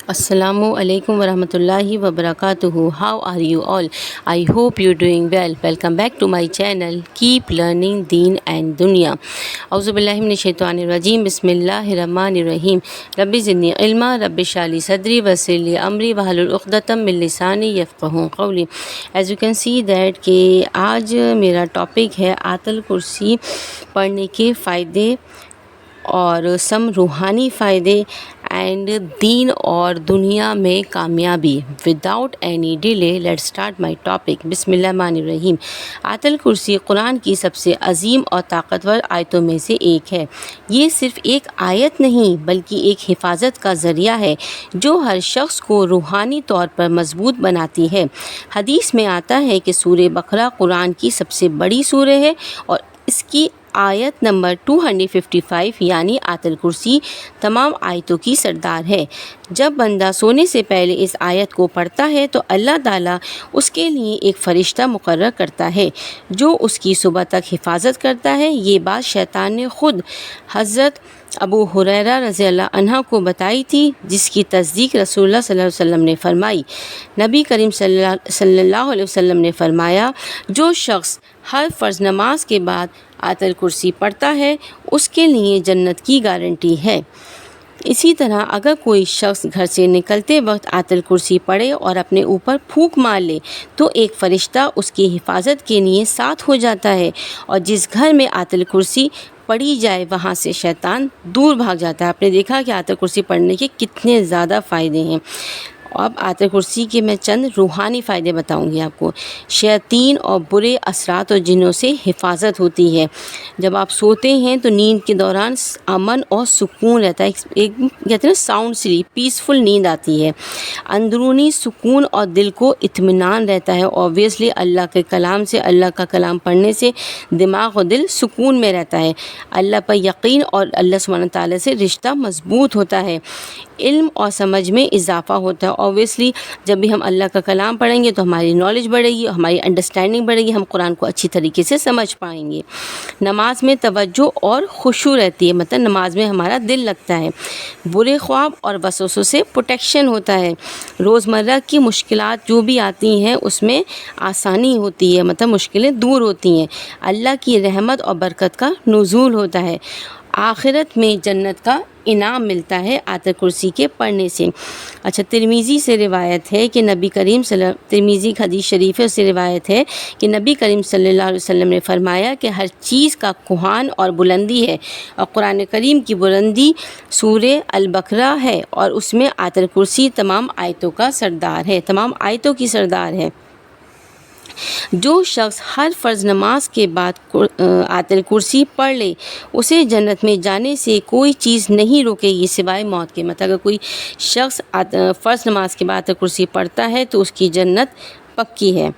Assalamu alaikum warahmatullahi wabarakatuh. How are you all? I hope you're doing well. Welcome back to my channel. Keep learning Deen and Dunya. Auzu billahi minash shaitanir rajim. Bismillahir rahmanir rahim. Rabbi zidni ilma, Rabbi shrah li sadri wayassir li amri wahlul uqdatam min lisani yafqahu qawli. As you can see that کہ آج میرا topic ہے آیت الکرسی پڑھنے کے فائدے اور سم روحانی فائدے اینڈ دین اور دنیا میں کامیابی. Without any delay let start my topic. بسم اللہ الرحمن الرحیم. آیت الکرسی قرآن کی سب سے عظیم اور طاقتور آیتوں میں سے ایک ہے. یہ صرف ایک آیت نہیں بلکہ ایک حفاظت کا ذریعہ ہے جو ہر شخص کو روحانی طور پر مضبوط بناتی ہے. حدیث میں آتا ہے کہ سورہ بقرہ قرآن کی سب سے بڑی سورہ ہے اور اس کی آیت نمبر 255 یعنی آیت الکرسی تمام آیتوں کی سردار ہے. جب بندہ سونے سے پہلے اس آیت کو پڑھتا ہے تو اللہ تعالیٰ اس کے لیے ایک فرشتہ مقرر کرتا ہے جو اس کی صبح تک حفاظت کرتا ہے. یہ بات شیطان نے خود حضرت ابو ہریرہ رضی اللہ عنہ کو بتائی تھی جس کی تصدیق رسول اللہ صلی اللہ علیہ وسلم نے فرمائی. نبی کریم صلی اللہ علیہ وسلم نے فرمایا جو شخص ہر فرض نماز کے بعد آیت الکرسی پڑھتا ہے اس کے لیے جنت کی گارنٹی ہے. اسی طرح اگر کوئی شخص گھر سے نکلتے وقت آیت الکرسی پڑھے اور اپنے اوپر پھونک مار لے تو ایک فرشتہ اس کی حفاظت کے لیے ساتھ ہو جاتا ہے اور جس گھر میں آیت الکرسی پڑھی جائے وہاں سے شیطان دور بھاگ جاتا ہے. آپ نے دیکھا کہ آیت الکرسی پڑھنے کے کتنے زیادہ فائدے ہیں. اب آیت الکرسی کے میں چند روحانی فائدے بتاؤں گی آپ کو. شیاطین اور برے اثرات اور جنوں سے حفاظت ہوتی ہے. جب آپ سوتے ہیں تو نیند کے دوران امن اور سکون رہتا ہے. ایک کہتے ہیں نا ساؤنڈ سلیپ, پیسفل نیند آتی ہے. اندرونی سکون اور دل کو اطمینان رہتا ہے. اوبویسلی اللہ کے کلام سے, اللہ کا کلام پڑھنے سے دماغ اور دل سکون میں رہتا ہے. اللہ پر یقین اور اللہ سبحانہ تعالیٰ سے رشتہ مضبوط ہوتا ہے. علم اور سمجھ میں اضافہ ہوتا ہے. اوبویسلی جب بھی ہم اللہ کا کلام پڑھیں گے تو ہماری نالج بڑھے گی, ہماری انڈرسٹینڈنگ بڑھے گی, ہم قرآن کو اچھی طریقے سے سمجھ پائیں گے. نماز میں توجہ اور خشوع رہتی ہے, مطلب نماز میں ہمارا دل لگتا ہے. برے خواب اور وسوسوں سے پروٹیکشن ہوتا ہے. روزمرہ کی مشکلات جو بھی آتی ہیں اس میں آسانی ہوتی ہے, مطلب مشکلیں دور ہوتی ہیں. اللہ کی رحمت اور برکت کا نزول ہوتا ہے. آخرت میں جنت کا انعام ملتا ہے آیت الکرسی کے پڑھنے سے. اچھا, ترمذی سے روایت ہے کہ ترمذی حدیث شریف ہے, اس سے روایت ہے کہ نبی کریم صلی اللہ علیہ وسلم نے فرمایا کہ ہر چیز کا کوہان اور بلندی ہے اور قرآن کریم کی بلندی سورہ البقرہ ہے اور اس میں آیت الکرسی تمام آیتوں کا سردار ہے, تمام آیتوں کی سردار ہے. جو شخص ہر فرض نماز کے بعد آیت الکرسی پڑھ لے اسے جنت میں جانے سے کوئی چیز نہیں روکے گی سوائے موت کے. مطلب اگر کوئی شخص فرض نماز کے بعد آیت الکرسی پڑھتا ہے تو اس کی جنت پکی ہے.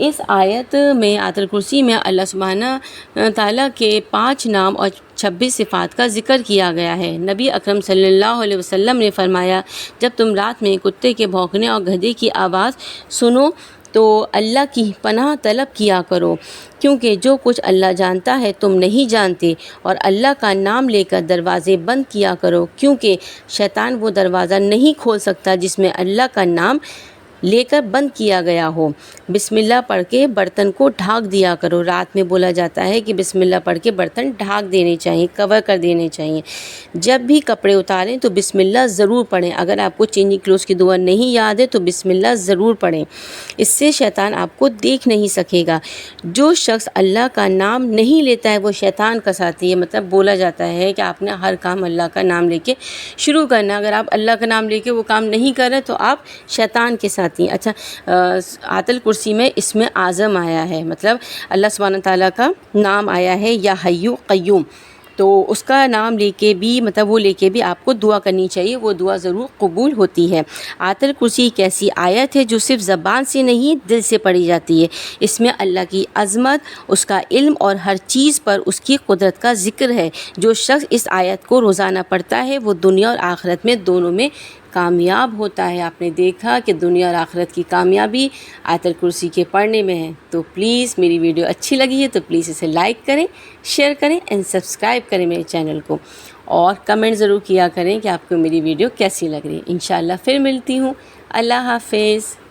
اس آیت میں آیت الکرسی میں اللہ سبحانہ تعالیٰ کے 5 نام اور 26 صفات کا ذکر کیا گیا ہے. نبی اکرم صلی اللہ علیہ وسلم نے فرمایا جب تم رات میں کتے کے بھونکنے اور گدھے کی آواز سنو تو اللہ کی پناہ طلب کیا کرو کیونکہ جو کچھ اللہ جانتا ہے تم نہیں جانتے, اور اللہ کا نام لے کر دروازے بند کیا کرو کیونکہ شیطان وہ دروازہ نہیں کھول سکتا جس میں اللہ کا نام لے کر بند کیا گیا ہو. بسم اللہ پڑھ کے برتن کو ڈھانک دیا کرو. رات میں بولا جاتا ہے کہ بسم اللہ پڑھ کے برتن ڈھانک دینے چاہیے, کور کر دینے چاہیے. جب بھی کپڑے اتاریں تو بسم اللہ ضرور پڑھیں. اگر آپ کو چینجنگ کلوز کی دعا نہیں یاد ہے تو بسم اللہ ضرور پڑھیں, اس سے شیطان آپ کو دیکھ نہیں سکے گا. جو شخص اللہ کا نام نہیں لیتا ہے وہ شیطان کا ساتھی ہے. مطلب بولا جاتا ہے کہ آپ نے ہر کام اللہ کا نام لے کے شروع کرنا. اگر آپ اللہ کا نام لے کے وہ کام نہیں کر رہے تو آپ شیطان کے ساتھ. اچھا, آیت الکرسی میں اسم اعظم آیا ہے, مطلب اللہ سبحانہ تعالیٰ کا نام آیا ہے یا حی قیوم, تو اس کا نام لے کے بھی مطلب وہ لے کے بھی آپ کو دعا کرنی چاہیے, وہ دعا ضرور قبول ہوتی ہے. آیت الکرسی ایک ایسی آیت ہے جو صرف زبان سے نہیں دل سے پڑھی جاتی ہے. اس میں اللہ کی عظمت, اس کا علم اور ہر چیز پر اس کی قدرت کا ذکر ہے. جو شخص اس آیت کو روزانہ پڑھتا ہے وہ دنیا اور آخرت میں دونوں میں کامیاب ہوتا ہے. آپ نے دیکھا کہ دنیا اور آخرت کی کامیابی آیت الکرسی کے پڑھنے میں ہے. تو پلیز میری ویڈیو اچھی لگی ہے تو پلیز اسے لائک کریں, شیئر کریں اینڈ سبسکرائب کریں میرے چینل کو. اور کمنٹ ضرور کیا کریں کہ آپ کو میری ویڈیو کیسی لگ رہی ہے۔ انشاءاللہ پھر ملتی ہوں۔ اللہ حافظ۔